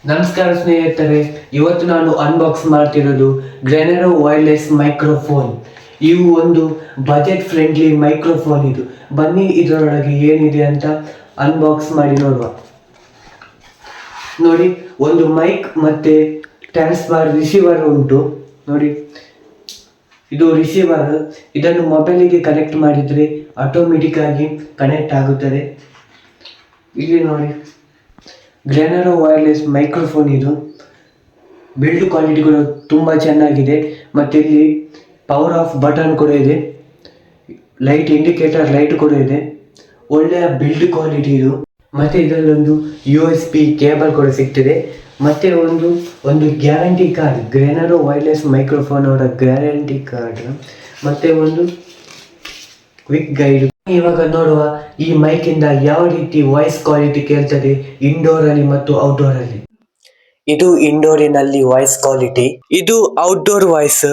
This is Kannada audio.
ನಮಸ್ಕಾರ ಸ್ನೇಹಿತರೆ, ಇವತ್ತು ನಾನು ಅನ್ಬಾಕ್ಸ್ ಮಾಡ್ತಿರೋದು ಗ್ರೆನರೋ ವೈರ್ಲೆಸ್ ಮೈಕ್ರೋಫೋನ್. ಇವು ಒಂದು ಬಜೆಟ್ ಫ್ರೆಂಡ್ಲಿ ಮೈಕ್ರೋಫೋನ್. ಇದು ಬನ್ನಿ ಇದರೊಳಗೆ ಏನಿದೆ ಅಂತ ಅನ್ಬಾಕ್ಸ್ ಮಾಡಿ ನೋಡುವ. ನೋಡಿ, ಒಂದು ಮೈಕ್ ಮತ್ತೆ ಟ್ರಾನ್ಸ್ಫರ್ ರಿಸೀವರ್ ಉಂಟು. ನೋಡಿ, ಇದು ರಿಸೀವರ್. ಇದನ್ನು ಮೊಬೈಲಿಗೆ ಕನೆಕ್ಟ್ ಮಾಡಿದರೆ ಆಟೋಮೆಟಿಕ್ ಆಗಿ ಕನೆಕ್ಟ್ ಆಗುತ್ತದೆ. ಇಲ್ಲಿ ನೋಡಿ, ಗ್ರೆನರೋ ವೈರ್ಲೆಸ್ ಮೈಕ್ರೋಫೋನ್. ಇದು ಬಿಲ್ಡ್ ಕ್ವಾಲಿಟಿ ಕೂಡ ತುಂಬ ಚೆನ್ನಾಗಿದೆ. ಮತ್ತು ಇಲ್ಲಿ ಪವರ್ ಆಫ್ ಬಟನ್ ಕೂಡ ಇದೆ, ಲೈಟ್ ಇಂಡಿಕೇಟರ್ ಲೈಟ್ ಕೂಡ ಇದೆ. ಒಳ್ಳೆಯ ಬಿಲ್ಡ್ ಕ್ವಾಲಿಟಿ ಇದು. ಮತ್ತು ಇದರಲ್ಲೊಂದು USB ಕೇಬಲ್ ಕೂಡ ಸಿಗ್ತದೆ. ಮತ್ತು ಒಂದು ಗ್ಯಾರಂಟಿ ಕಾರ್ಡ್, ಗ್ರೆನರೋ ವೈರ್ಲೆಸ್ ಮೈಕ್ರೋಫೋನ್ ಅವರ ಗ್ಯಾರಂಟಿ ಕಾರ್ಡ್. ಮತ್ತು ಒಂದು ಕ್ವಿಕ್ ಗೈಡ್. ಇವಾಗ ನೋಡುವ ಈ ಮೈಕ್ ಇಂದ ಯಾವ ರೀತಿ ವಾಯ್ಸ್ ಕ್ವಾಲಿಟಿ ಕೇಳ್ತದೆ ಇಂಡೋರ್ ಅಲ್ಲಿ ಮತ್ತು ಔಟ್ಡೋರ್ ಅಲ್ಲಿ. ಇದು ಇಂಡೋರಿನಲ್ಲಿ ವಾಯ್ಸ್ ಕ್ವಾಲಿಟಿ, ಇದು ಔಟ್ಡೋರ್ ವಾಯ್ಸ್.